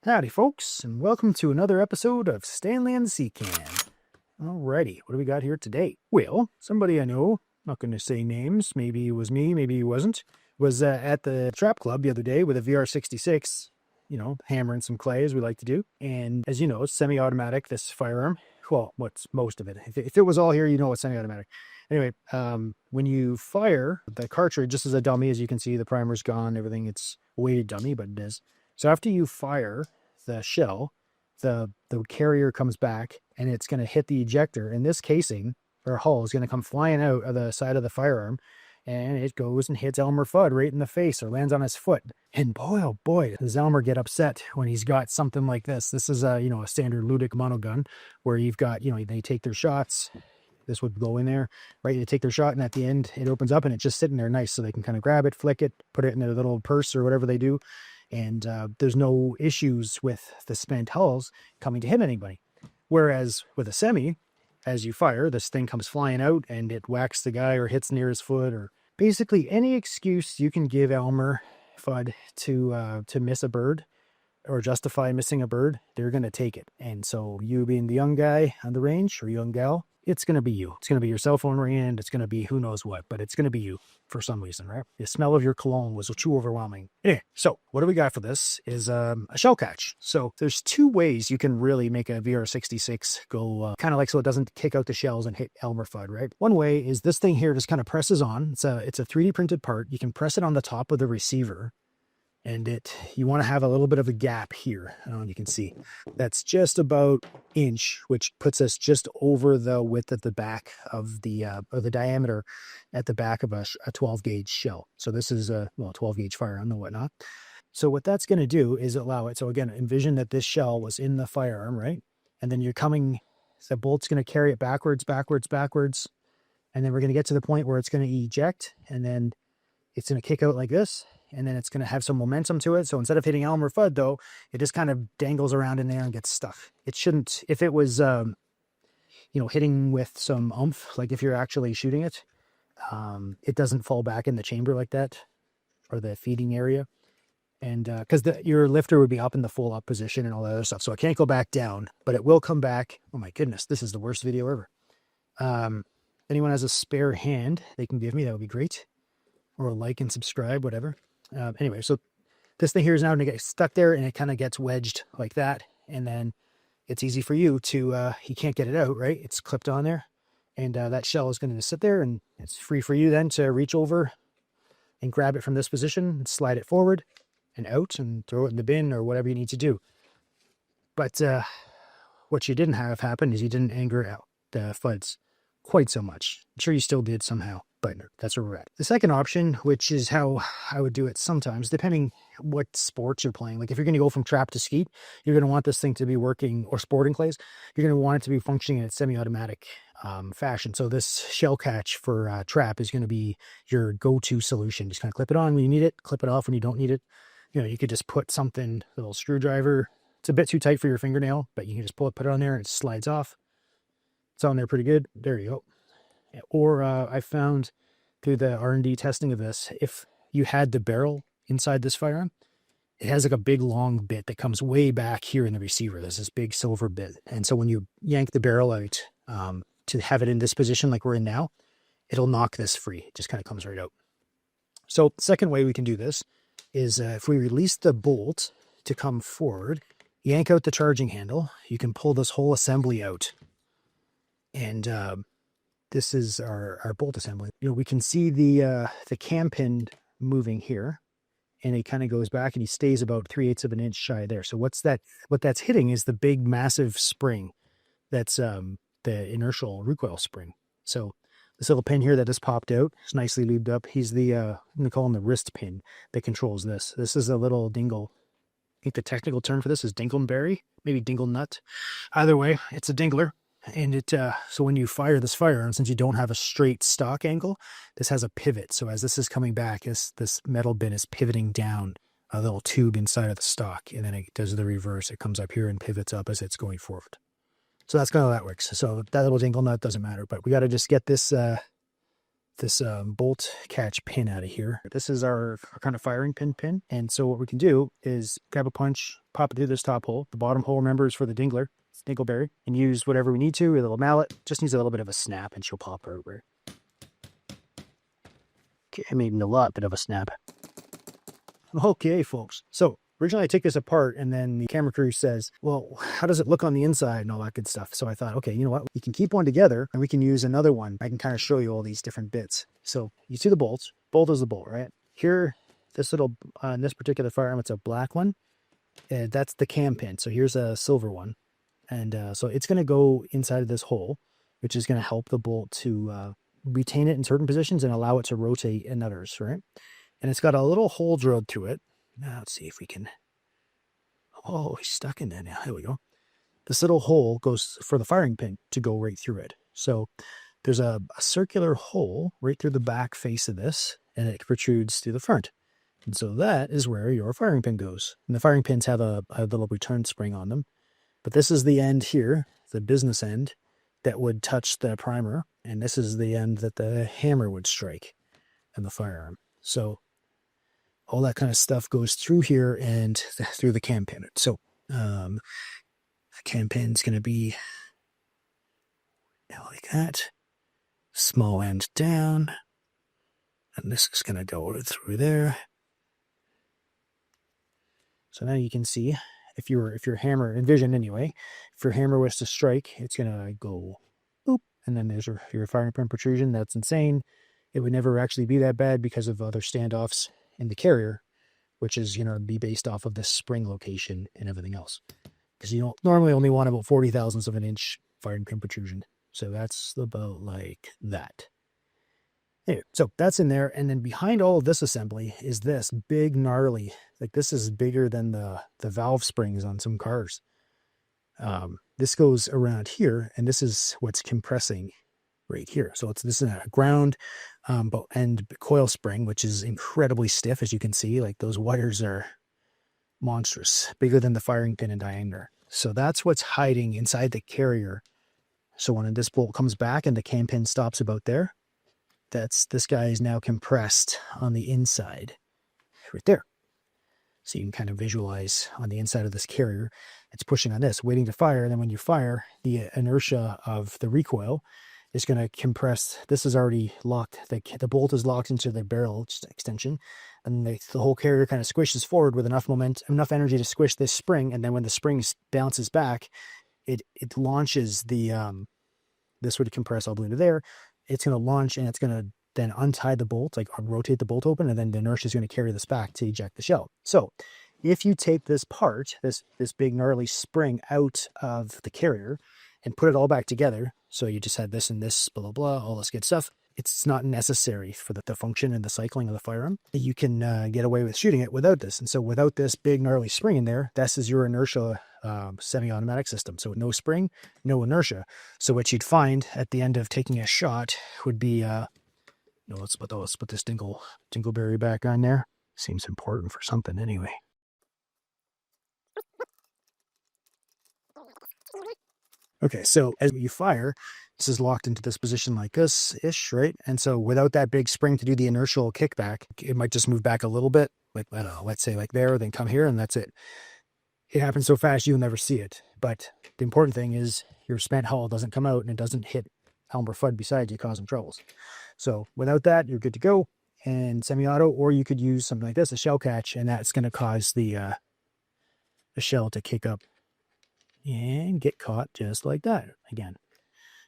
Howdy, folks, and welcome to another episode of Stanley and the Sea Can. Alrighty, what do we got here today? Well, somebody I know, not going to say names, maybe it was me, maybe it wasn't, was at the Trap Club the other day with a VR66, hammering some clay as we like to do. And as you know, it's semi-automatic, this firearm. Well, what's most of it? If it was all here, you know it's semi-automatic. Anyway, when you fire the cartridge, just as a dummy, as you can see, the primer's gone, everything, it's a weighted dummy, but it is. So after you fire the shell, the carrier comes back and it's going to hit the ejector, and this casing or hull is going to come flying out of the side of the firearm, and it goes and hits Elmer Fudd right in the face or lands on his foot. And boy, oh boy, does Elmer get upset when he's got something like this. This is a standard Ludic monogun where you've got, they take their shots. This would go in there, right? They take their shot, and at the end it opens up and it's just sitting there nice, so they can kind of grab it, flick it, put it in their little purse or whatever they do. And there's no issues with the spent hulls coming to hit anybody. Whereas with a semi, as you fire, this thing comes flying out and it whacks the guy or hits near his foot, or basically any excuse you can give Elmer Fudd to miss a bird or justify missing a bird, they're going to take it. And so you being the young guy on the range or young gal, it's going to be you. It's going to be your cell phone ringing. It's going to be who knows what, but it's going to be you for some reason, right? The smell of your cologne was too overwhelming. Anyway, so what do we got for this is a shell catch. So there's two ways you can really make a VR66 go kind of like so it doesn't kick out the shells and hit Elmer Fudd, right? One way is this thing here just kind of presses on. It's a 3D printed part. You can press it on the top of the receiver, and you want to have a little bit of a gap here. I don't know if you can see. That's just about inch, which puts us just over the width at the back of or the diameter at the back of a 12 gauge shell. So this is a 12 gauge firearm and whatnot. So what that's going to do is allow it. So again, envision that this shell was in the firearm, right? And then the bolt's going to carry it backwards, backwards, backwards. And then we're going to get to the point where it's going to eject, and then it's going to kick out like this. And then it's going to have some momentum to it. So instead of hitting Elmer Fudd, though, it just kind of dangles around in there and gets stuck. It shouldn't, if it was, hitting with some oomph, like if you're actually shooting it, it doesn't fall back in the chamber like that, or the feeding area. And because your lifter would be up in the full up position and all that other stuff. So it can't go back down, but it will come back. Oh my goodness, this is the worst video ever. Anyone has a spare hand they can give me, that would be great. Or like and subscribe, whatever. Anyway, so this thing here is now going to get stuck there, and it kind of gets wedged like that. And then it's easy for you to, you can't get it out, right? It's clipped on there. And that shell is going to sit there, and it's free for you then to reach over and grab it from this position and slide it forward and out and throw it in the bin or whatever you need to do. But what you didn't have happen is you didn't anger out the Fudds quite so much. I'm sure you still did somehow, but that's where we're at. The second option, which is how I would do it sometimes, depending what sports you're playing. Like if you're going to go from trap to skeet, you're going to want this thing to be working, or sporting clays, you're going to want it to be functioning in a semi-automatic fashion. So this shell catch for trap is going to be your go-to solution. Just kind of clip it on when you need it, clip it off when you don't need it. You could just put something, a little screwdriver. It's a bit too tight for your fingernail, but you can just put it on there and it slides off. It's on there pretty good. There you go. Or I found through the R&D testing of this, if you had the barrel inside this firearm, it has like a big long bit that comes way back here in the receiver. There's this big silver bit. And so when you yank the barrel out to have it in this position like we're in now, it'll knock this free. It just kind of comes right out. So the second way we can do this is if we release the bolt to come forward, yank out the charging handle, you can pull this whole assembly out. And this is our bolt assembly. We can see the cam pin moving here, and it kind of goes back, and he stays about 3/8 of an inch shy there. So what that's hitting is the big massive spring. That's the inertial recoil spring. So this little pin here that just popped out is nicely lubed up. He's I'm going to call him the wrist pin that controls this. This is a little dingle. I think the technical term for this is dingleberry, maybe dingle nut. Either way, it's a dingler. And so when you fire this firearm, since you don't have a straight stock angle, this has a pivot. So as this is coming back, this metal bin is pivoting down a little tube inside of the stock, and then it does the reverse. It comes up here and pivots up as it's going forward. So that's kind of how that works. So that little dingle nut doesn't matter, but we got to just get this this bolt catch pin out of here. This is our kind of firing pin. And so what we can do is grab a punch, pop it through this top hole. The bottom hole, remember, is for the dingleberry, and use whatever we need to. A little mallet, just needs a little bit of a snap and she'll pop over. Okay, I made a lot bit of a snap. Okay, folks. So originally I took this apart and then the camera crew says, well, how does it look on the inside and all that good stuff? So I thought, okay, you know what? We can keep one together and we can use another one. I can kind of show you all these different bits. So you see the bolts. Bolt is the bolt, right? Here, this little, in this particular firearm, it's a black one. That's the cam pin. So here's a silver one. And so it's going to go inside of this hole, which is going to help the bolt to retain it in certain positions and allow it to rotate in others, right? And it's got a little hole drilled through it. Now let's see if we can. Oh, he's stuck in there now. Here we go. This little hole goes for the firing pin to go right through it. So there's a circular hole right through the back face of this, and it protrudes through the front. And so that is where your firing pin goes. And the firing pins have a little return spring on them. But this is the end here, the business end, that would touch the primer. And this is the end that the hammer would strike in the firearm. So all that kind of stuff goes through here and through the cam pin. So the cam pin's going to be like that. Small end down. And this is going to go through there. So now you can see if your hammer, envision anyway, if your hammer was to strike, it's going to go boop. And then there's your firing pin protrusion. That's insane. It would never actually be that bad because of other standoffs in the carrier, which is, be based off of this spring location and everything else. Because you don't normally only want about 40 thousandths of an inch firing pin protrusion. So that's about like that. Anyway, so that's in there. And then behind all of this assembly is this big gnarly, like this is bigger than the valve springs on some cars. This goes around here, and this is what's compressing right here. So this is a ground and coil spring, which is incredibly stiff, as you can see. Like those wires are monstrous, bigger than the firing pin in diameter. So that's what's hiding inside the carrier. So when this bolt comes back and the cam pin stops about there, this guy is now compressed on the inside, right there. So you can kind of visualize on the inside of this carrier, it's pushing on this, waiting to fire. And then when you fire, the inertia of the recoil is going to compress. This is already locked. The bolt is locked into the barrel extension, and the whole carrier kind of squishes forward with enough energy to squish this spring. And then when the spring bounces back, it launches this would compress all the way to there. It's going to launch, and it's going to then untie the bolt, like rotate the bolt open, and then the inertia is going to carry this back to eject the shell. So if you take this part, this big gnarly spring out of the carrier and put it all back together, so you just had this and this, blah, blah, blah, all this good stuff, it's not necessary for the function and the cycling of the firearm. You can get away with shooting it without this. And so without this big gnarly spring in there, this is your inertial semi-automatic system. So no spring, no inertia. So what you'd find at the end of taking a shot would be, let's put this dingleberry back on there. Seems important for something anyway. Okay, so as you fire, this is locked into this position like this-ish, right? And so without that big spring to do the inertial kickback, it might just move back a little bit, like, I don't know, let's say like there, then come here, and that's it. It happens so fast you'll never see it. But the important thing is your spent hull doesn't come out and it doesn't hit helm or FUD beside you, causing troubles. So without that, you're good to go. And semi-auto, or you could use something like this, a shell catch, and that's going to cause the shell to kick up and get caught just like that again.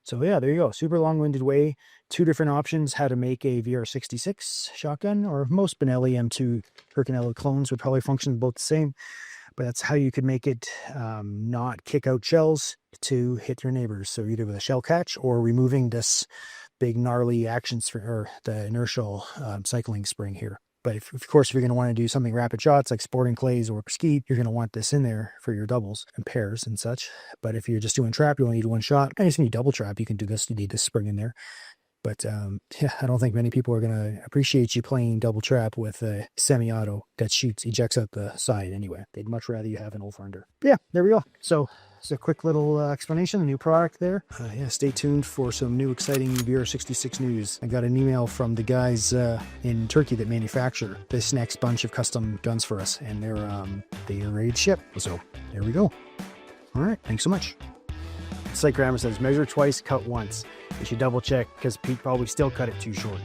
So yeah, there you go. Super long-winded way. 2 different options how to make a VR66 shotgun, or most Benelli M2 Hercanello clones would probably function both the same. But that's how you could make it not kick out shells to hit your neighbors. So either with a shell catch or removing this big gnarly or the inertial cycling spring here. But of course, if you're going to want to do something rapid shots like sporting clays or skeet, you're going to want this in there for your doubles and pairs and such. But if you're just doing trap, you only need 1 shot. I guess when you double trap, you can do this. You need this spring in there. But yeah, I don't think many people are going to appreciate you playing double trap with a semi-auto that ejects out the side anyway. They'd much rather you have an old Farnder. Yeah, there we go. So Just a quick little explanation, a new product there. Yeah, stay tuned for some new exciting BR66 news. I got an email from the guys in Turkey that manufacture this next bunch of custom guns for us, and they are ready to ship. So there we go. All right, thanks so much. Site grammar says measure twice, cut once. You should double check because Pete probably still cut it too short.